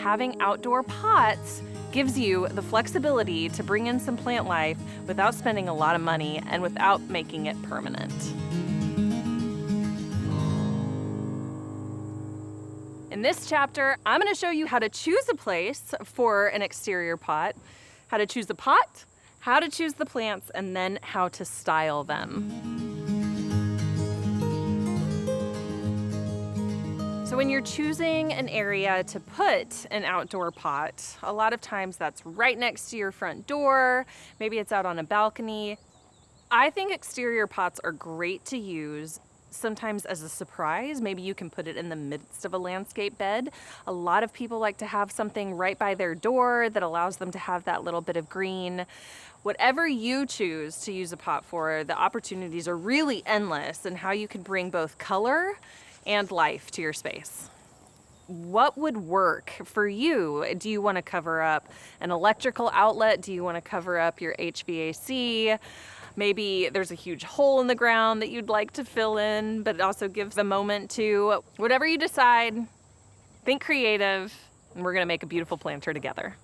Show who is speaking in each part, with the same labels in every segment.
Speaker 1: having outdoor pots gives you the flexibility to bring in some plant life without spending a lot of money and without making it permanent. In this chapter, I'm going to show you how to choose a place for an exterior pot, how to choose the pot, how to choose the plants, and then how to style them. So when you're choosing an area to put an outdoor pot, a lot of times that's right next to your front door, maybe it's out on a balcony. I think exterior pots are great to use sometimes as a surprise. Maybe you can put it in the midst of a landscape bed. A lot of people like to have something right by their door that allows them to have that little bit of green. Whatever you choose to use a pot for, the opportunities are really endless in how you can bring both color and life to your space. What would work for you? Do you want to cover up an electrical outlet? Do you want to cover up your HVAC? Maybe there's a huge hole in the ground that you'd like to fill in, but it also gives a moment to whatever you decide. Think creative, and we're gonna make a beautiful planter together.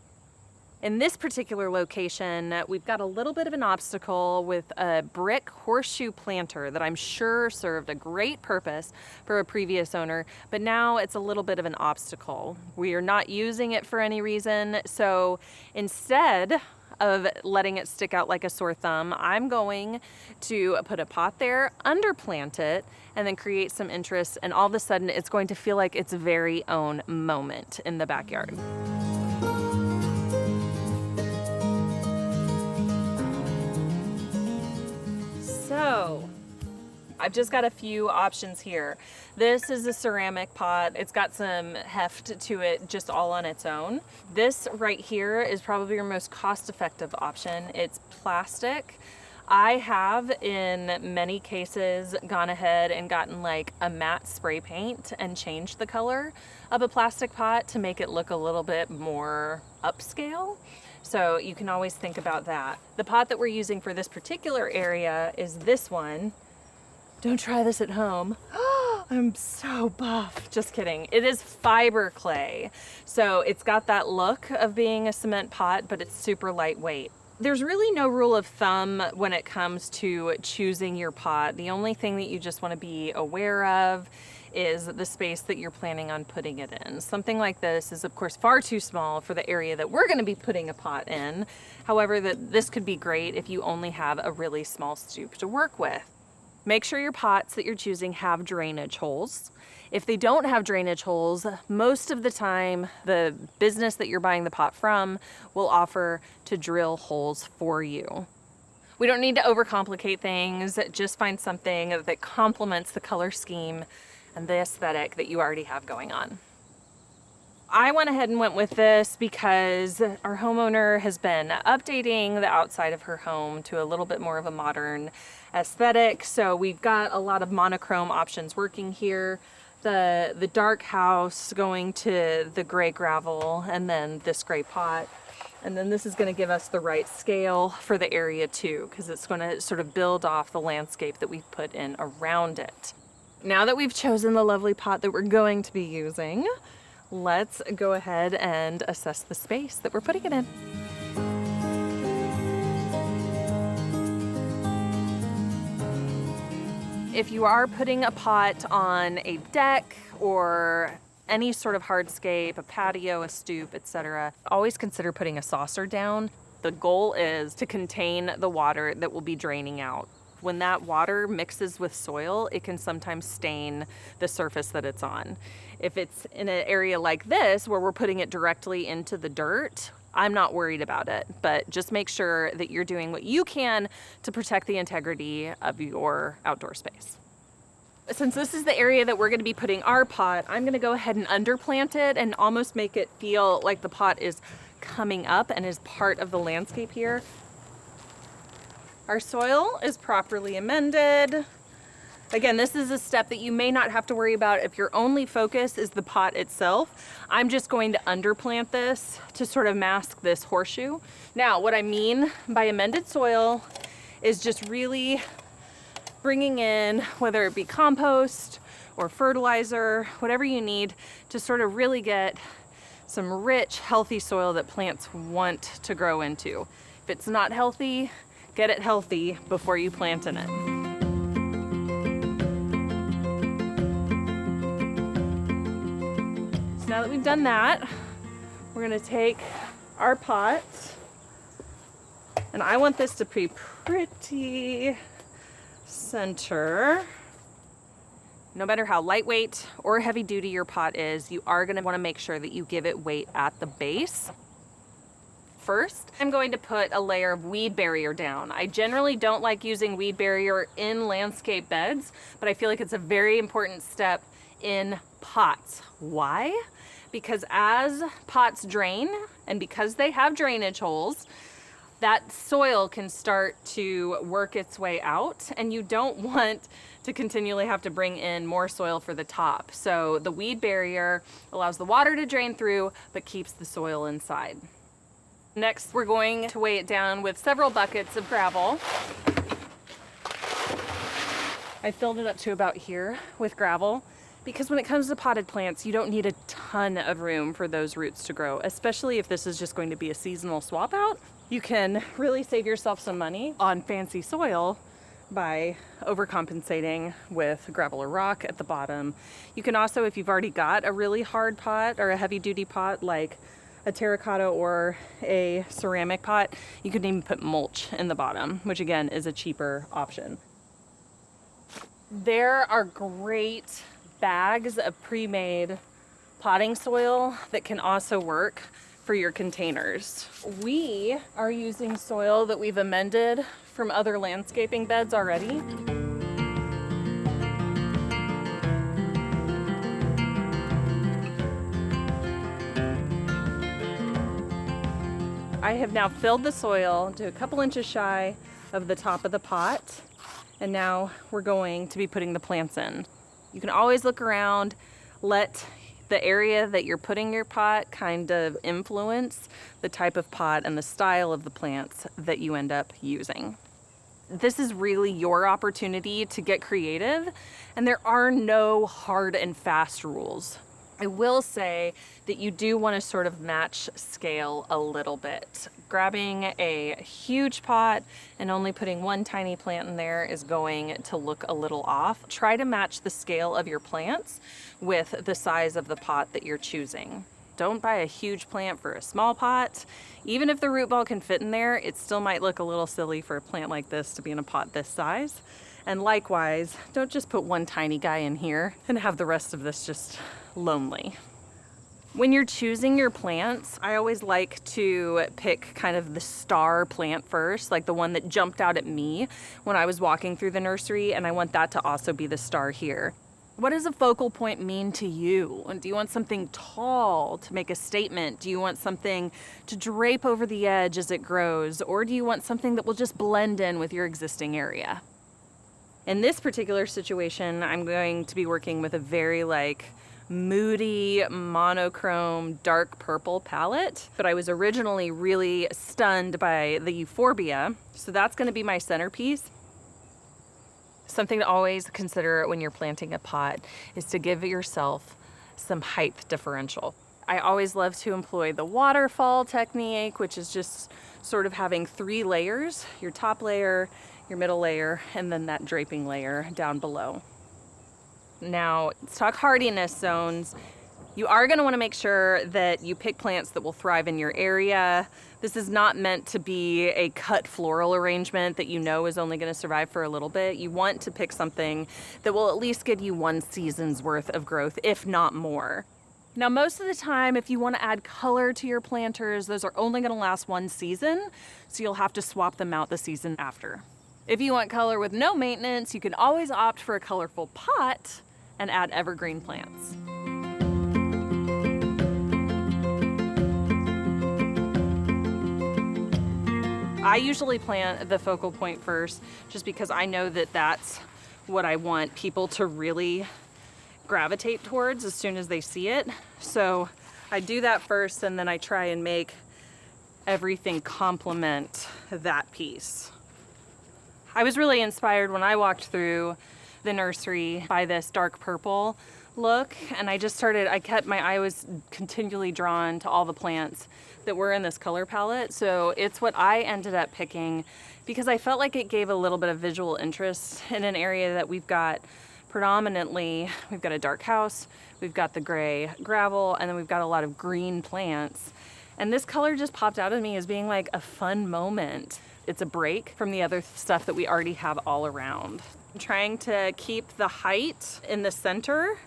Speaker 1: In this particular location, we've got a little bit of an obstacle with a brick horseshoe planter that I'm sure served a great purpose for a previous owner, but now it's a little bit of an obstacle. We are not using it for any reason, so instead of letting it stick out like a sore thumb, I'm going to put a pot there, underplant it, and then create some interest, and all of a sudden it's going to feel like its very own moment in the backyard. So, I've just got a few options here. This is a ceramic pot. It's got some heft to it just all on its own. This right here is probably your most cost-effective option. It's plastic. I have, in many cases, gone ahead and gotten like a matte spray paint and changed the color of a plastic pot to make it look a little bit more upscale. So you can always think about that. The pot that we're using for this particular area is this one. Don't try this at home. I'm so buff. Just kidding. It is fiber clay. So it's got that look of being a cement pot, but it's super lightweight. There's really no rule of thumb when it comes to choosing your pot. The only thing that you just want to be aware of is the space that you're planning on putting it in. Something like this is of course far too small for the area that we're going to be putting a pot in. However, this could be great if you only have a really small stoop to work with. Make sure your pots that you're choosing have drainage holes. If they don't have drainage holes, most of the time the business that you're buying the pot from will offer to drill holes for you. We don't need to overcomplicate things, just find something that complements the color scheme and the aesthetic that you already have going on. I went ahead and went with this because our homeowner has been updating the outside of her home to a little bit more of a modern aesthetic. So we've got a lot of monochrome options working here. The dark house going to the gray gravel, and then this gray pot. And then this is going to give us the right scale for the area too, because it's going to sort of build off the landscape that we've put in around it. Now that we've chosen the lovely pot that we're going to be using, let's go ahead and assess the space that we're putting it in. If you are putting a pot on a deck or any sort of hardscape, a patio, a stoop, etc., always consider putting a saucer down. The goal is to contain the water that will be draining out. When that water mixes with soil, it can sometimes stain the surface that it's on. If it's in an area like this, where we're putting it directly into the dirt, I'm not worried about it, but just make sure that you're doing what you can to protect the integrity of your outdoor space. Since this is the area that we're going to be putting our pot, I'm going to go ahead and underplant it and almost make it feel like the pot is coming up and is part of the landscape here. Our soil is properly amended. Again, this is a step that you may not have to worry about if your only focus is the pot itself. I'm just going to underplant this to sort of mask this horseshoe. Now, what I mean by amended soil is just really bringing in, whether it be compost or fertilizer, whatever you need to sort of really get some rich, healthy soil that plants want to grow into. If it's not healthy, get it healthy before you plant in it. So now that we've done that, we're gonna take our pot, and I want this to be pretty center. No matter how lightweight or heavy duty your pot is, you are gonna wanna make sure that you give it weight at the base. First, I'm going to put a layer of weed barrier down. I generally don't like using weed barrier in landscape beds, but I feel like it's a very important step in pots. Why? Because as pots drain, and because they have drainage holes, that soil can start to work its way out, and you don't want to continually have to bring in more soil for the top. So the weed barrier allows the water to drain through, but keeps the soil inside. Next, we're going to weigh it down with several buckets of gravel. I filled it up to about here with gravel, because when it comes to potted plants, you don't need a ton of room for those roots to grow, especially if this is just going to be a seasonal swap out. You can really save yourself some money on fancy soil by overcompensating with gravel or rock at the bottom. You can also, if you've already got a really hard pot or a heavy duty pot like a terracotta or a ceramic pot, you could even put mulch in the bottom, which again is a cheaper option. There are great bags of pre-made potting soil that can also work for your containers. We are using soil that we've amended from other landscaping beds already. I have now filled the soil to a couple inches shy of the top of the pot, and now we're going to be putting the plants in. You can always look around, let the area that you're putting your pot kind of influence the type of pot and the style of the plants that you end up using. This is really your opportunity to get creative, and there are no hard and fast rules. I will say that you do want to sort of match scale a little bit. Grabbing a huge pot and only putting one tiny plant in there is going to look a little off. Try to match the scale of your plants with the size of the pot that you're choosing. Don't buy a huge plant for a small pot. Even if the root ball can fit in there, it still might look a little silly for a plant like this to be in a pot this size. And likewise, don't just put one tiny guy in here and have the rest of this just lonely. When you're choosing your plants, I always like to pick kind of the star plant first, like the one that jumped out at me when I was walking through the nursery, and I want that to also be the star here. What does a focal point mean to you? Do you want something tall to make a statement? Do you want something to drape over the edge as it grows? Or do you want something that will just blend in with your existing area? In this particular situation, I'm going to be working with a very moody, monochrome, dark purple palette, but I was originally really stunned by the euphorbia, so that's going to be my centerpiece. Something to always consider when you're planting a pot is to give yourself some height differential. I always love to employ the waterfall technique, which is just sort of having 3 layers, your top layer, your middle layer, and then that draping layer down below. Now, let's talk hardiness zones. You are going to want to make sure that you pick plants that will thrive in your area. This is not meant to be a cut floral arrangement that you know is only going to survive for a little bit. You want to pick something that will at least give you 1 season's worth of growth, if not more. Now, most of the time, if you want to add color to your planters, those are only going to last 1 season, so you'll have to swap them out the season after. If you want color with no maintenance, you can always opt for a colorful pot and add evergreen plants. I usually plant the focal point first, just because I know that that's what I want people to really gravitate towards as soon as they see it. So I do that first, and then I try and make everything complement that piece. I was really inspired when I walked through the nursery by this dark purple look, and my eye was continually drawn to all the plants that were in this color palette. So it's what I ended up picking because I felt like it gave a little bit of visual interest in an area that we've got a dark house, we've got the gray gravel, and then we've got a lot of green plants. And this color just popped out at me as being like a fun moment. It's a break from the other stuff that we already have all around. I'm trying to keep the height in the center,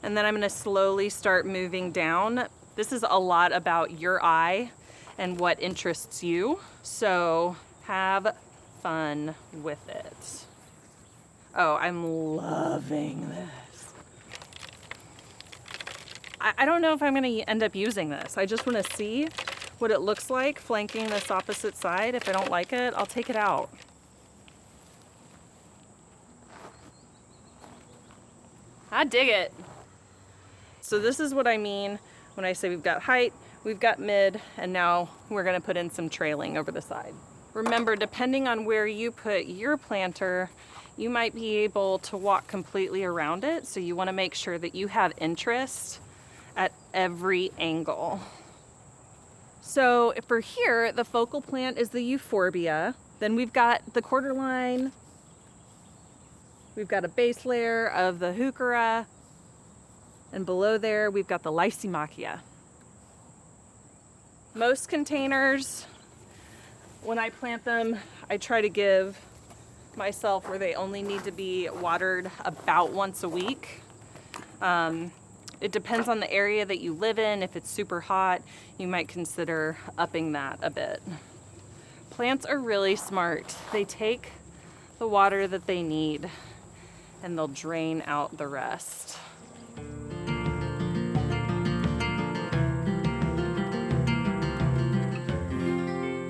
Speaker 1: and then I'm gonna slowly start moving down. This is a lot about your eye and what interests you, so have fun with it. Oh, I'm loving this. I don't know if I'm gonna end up using this. I just wanna see what it looks like flanking this opposite side. If I don't like it, I'll take it out. I dig it. So this is what I mean when I say we've got height, we've got mid, and now we're gonna put in some trailing over the side. Remember, depending on where you put your planter, you might be able to walk completely around it. So you wanna make sure that you have interest at every angle. So for here, the focal plant is the euphorbia. Then we've got the quarter line. We've got a base layer of the heuchera. And below there, we've got the lysimachia. Most containers, when I plant them, I try to give myself where they only need to be watered about once a week. It depends on the area that you live in. If it's super hot, you might consider upping that a bit. Plants are really smart. They take the water that they need and they'll drain out the rest.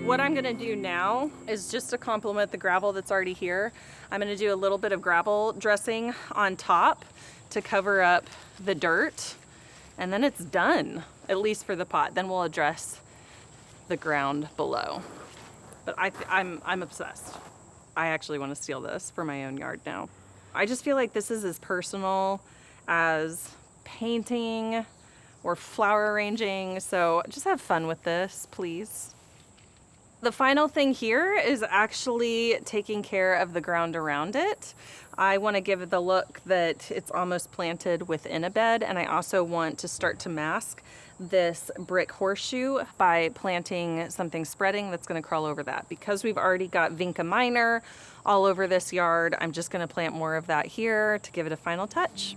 Speaker 1: What I'm gonna do now is just to complement the gravel that's already here. I'm gonna do a little bit of gravel dressing on top to cover up the dirt, and then it's done, at least for the pot. Then we'll address the ground below. But I'm obsessed. I actually want to steal this for my own yard now. I just feel like this is as personal as painting or flower arranging, so just have fun with this, please. The final thing here is actually taking care of the ground around it. I want to give it the look that it's almost planted within a bed, and I also want to start to mask this brick horseshoe by planting something spreading that's going to crawl over that. Because we've already got Vinca minor all over this yard, I'm just going to plant more of that here to give it a final touch.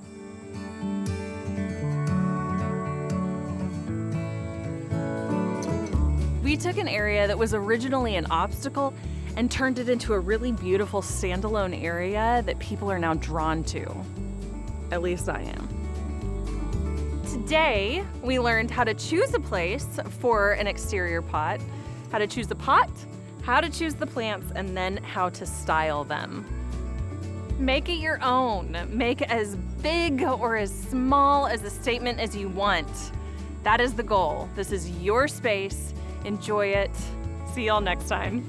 Speaker 1: We took an area that was originally an obstacle and turned it into a really beautiful standalone area that people are now drawn to. At least I am. Today, we learned how to choose a place for an exterior pot, how to choose the pot, how to choose the plants, and then how to style them. Make it your own. Make it as big or as small as a statement as you want. That is the goal. This is your space. Enjoy it. See y'all next time.